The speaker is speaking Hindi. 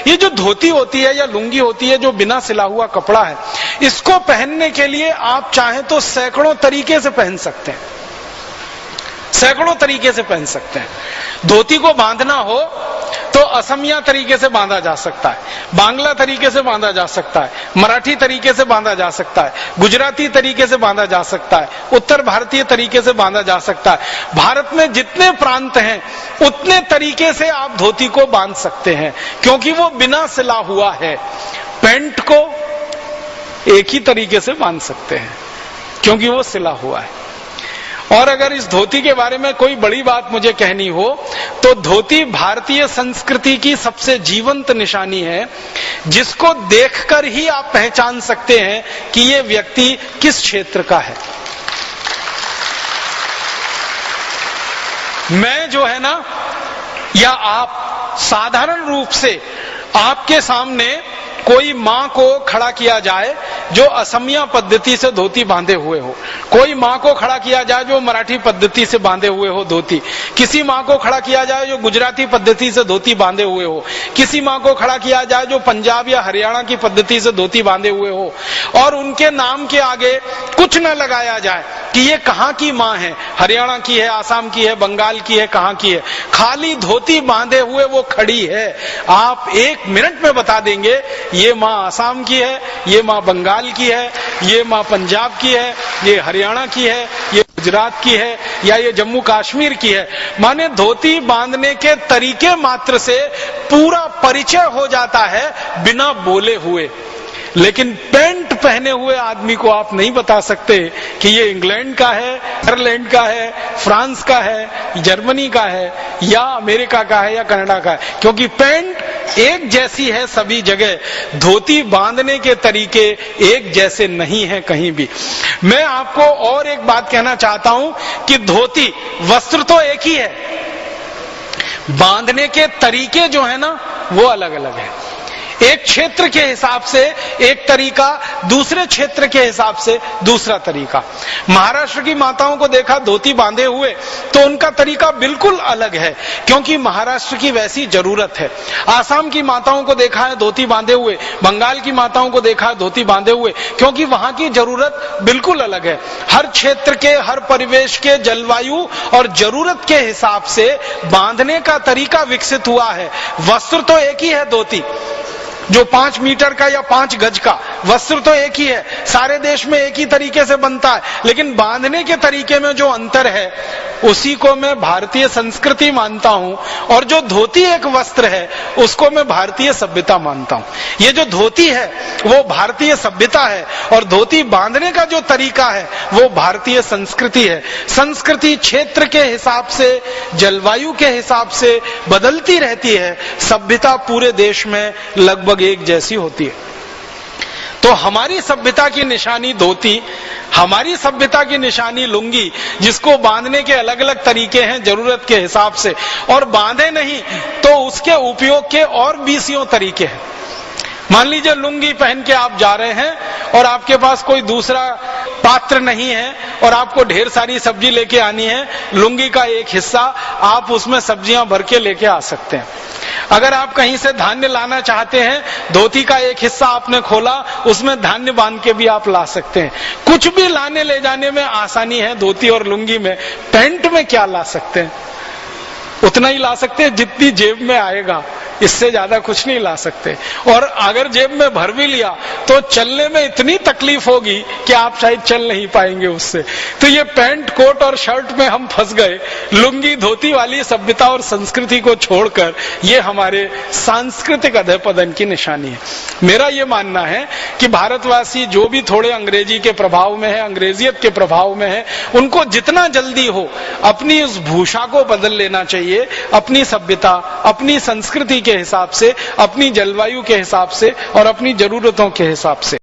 ये जो धोती होती है या लुंगी होती है, जो बिना सिला हुआ कपड़ा है, इसको पहनने के लिए आप चाहें तो सैकड़ों तरीके से पहन सकते हैं, सैकड़ों तरीके से पहन सकते हैं। धोती को बांधना हो तो असमिया तरीके से बांधा जा सकता है, बांग्ला तरीके से बांधा जा सकता है, मराठी तरीके से बांधा जा सकता है, गुजराती तरीके से बांधा जा सकता है, उत्तर भारतीय तरीके से बांधा जा सकता है। भारत में जितने प्रांत हैं उतने तरीके से आप धोती को बांध सकते हैं, क्योंकि वो बिना सिला हुआ है। पैंट को एक ही तरीके से बांध सकते हैं क्योंकि वो सिला हुआ है। और अगर इस धोती के बारे में कोई बड़ी बात मुझे कहनी हो तो धोती भारतीय संस्कृति की सबसे जीवंत निशानी है, जिसको देखकर ही आप पहचान सकते हैं कि ये व्यक्ति किस क्षेत्र का है। मैं जो है ना, या आप साधारण रूप से आपके सामने कोई मां को खड़ा किया जाए जो असमिया पद्धति से धोती बांधे हुए हो, कोई मां को खड़ा किया जाए जो मराठी पद्धति से बांधे हुए हो धोती, किसी मां को खड़ा किया जाए जो गुजराती पद्धति से धोती बांधे हुए हो, किसी मां को खड़ा किया जाए जो पंजाब या हरियाणा की पद्धति से धोती बांधे हुए हो, और उनके नाम के आगे कुछ न लगाया जाए कि ये कहां की मां है, हरियाणा की है, आसाम की है, बंगाल की है, कहां की है, खाली धोती बांधे हुए वो खड़ी है। आप 1 मिनट में बता देंगे ये मां आसाम की है, ये मां बंगाल की है, ये मां पंजाब की है, ये हरियाणा की है, ये गुजरात की है, या ये जम्मू कश्मीर की है। माने धोती बांधने के तरीके मात्र से पूरा परिचय हो जाता है बिना बोले हुए। लेकिन पैंट पहने हुए आदमी को आप नहीं बता सकते कि ये इंग्लैंड का है, आयरलैंड का है, फ्रांस का है, जर्मनी का है, या अमेरिका का है, या कनाडा का है, क्योंकि पैंट एक जैसी है सभी जगह। धोती बांधने के तरीके एक जैसे नहीं है कहीं भी। मैं आपको और एक बात कहना चाहता हूं कि धोती वस्त्र तो एक ही है, बांधने के तरीके जो है ना वो अलग अलग है। एक क्षेत्र के हिसाब से एक तरीका, दूसरे क्षेत्र के हिसाब से दूसरा तरीका। महाराष्ट्र की माताओं को देखा धोती बांधे हुए तो उनका तरीका बिल्कुल अलग है, क्योंकि महाराष्ट्र की वैसी जरूरत है। आसाम की माताओं को देखा है धोती बांधे हुए, बंगाल की माताओं को देखा है धोती बांधे हुए, क्योंकि वहां की जरूरत बिल्कुल अलग है। हर क्षेत्र के, हर परिवेश के, जलवायु और जरूरत के हिसाब से बांधने का तरीका विकसित हुआ है। वस्त्र तो एक ही है, धोती जो 5 मीटर का या 5 गज का वस्त्र तो एक ही है, सारे देश में एक ही तरीके से बनता है, लेकिन बांधने के तरीके में जो अंतर है उसी को मैं भारतीय संस्कृति मानता हूं, और जो धोती एक वस्त्र है उसको मैं भारतीय सभ्यता मानता हूं। ये जो धोती है वो भारतीय सभ्यता है, और धोती बांधने का जो तरीका है वो भारतीय संस्कृति है। संस्कृति क्षेत्र के हिसाब से, जलवायु के हिसाब से बदलती रहती है, सभ्यता पूरे देश में लगभग एक जैसी होती है। तो हमारी सभ्यता की निशानी धोती, हमारी सभ्यता की निशानी लुंगी, जिसको बांधने के अलग अलग तरीके हैं जरूरत के हिसाब से, और बांधे नहीं तो उसके उपयोग के और 20 तरीके हैं। मान लीजिए लुंगी पहन के आप जा रहे हैं और आपके पास कोई दूसरा पात्र नहीं है और आपको ढेर सारी सब्जी लेके आनी है, लुंगी का एक हिस्सा आप उसमें सब्जियां भर के लेके आ सकते हैं। अगर आप कहीं से धान्य लाना चाहते हैं, धोती का एक हिस्सा आपने खोला, उसमें धान्य बांध के भी आप ला सकते हैं। कुछ भी लाने ले जाने में आसानी है धोती और लुंगी में। पैंट में क्या ला सकते हैं? उतना ही ला सकते हैं जितनी जेब में आएगा, इससे ज्यादा कुछ नहीं ला सकते। और अगर जेब में भर भी लिया तो चलने में इतनी तकलीफ होगी कि आप शायद चल नहीं पाएंगे उससे। तो ये पैंट, कोट और शर्ट में हम फंस गए। लुंगी धोती वाली सभ्यता और संस्कृति को छोड़कर ये हमारे सांस्कृतिक अधःपतन की निशानी है। मेरा ये मानना है कि भारतवासी जो भी थोड़े अंग्रेजी के प्रभाव में है, अंग्रेजियत के प्रभाव में है, उनको जितना जल्दी हो अपनी उस भूषा को बदल लेना चाहिए, अपनी सभ्यता, अपनी संस्कृति के हिसाब से, अपनी जलवायु के हिसाब से और अपनी जरूरतों के हिसाब से।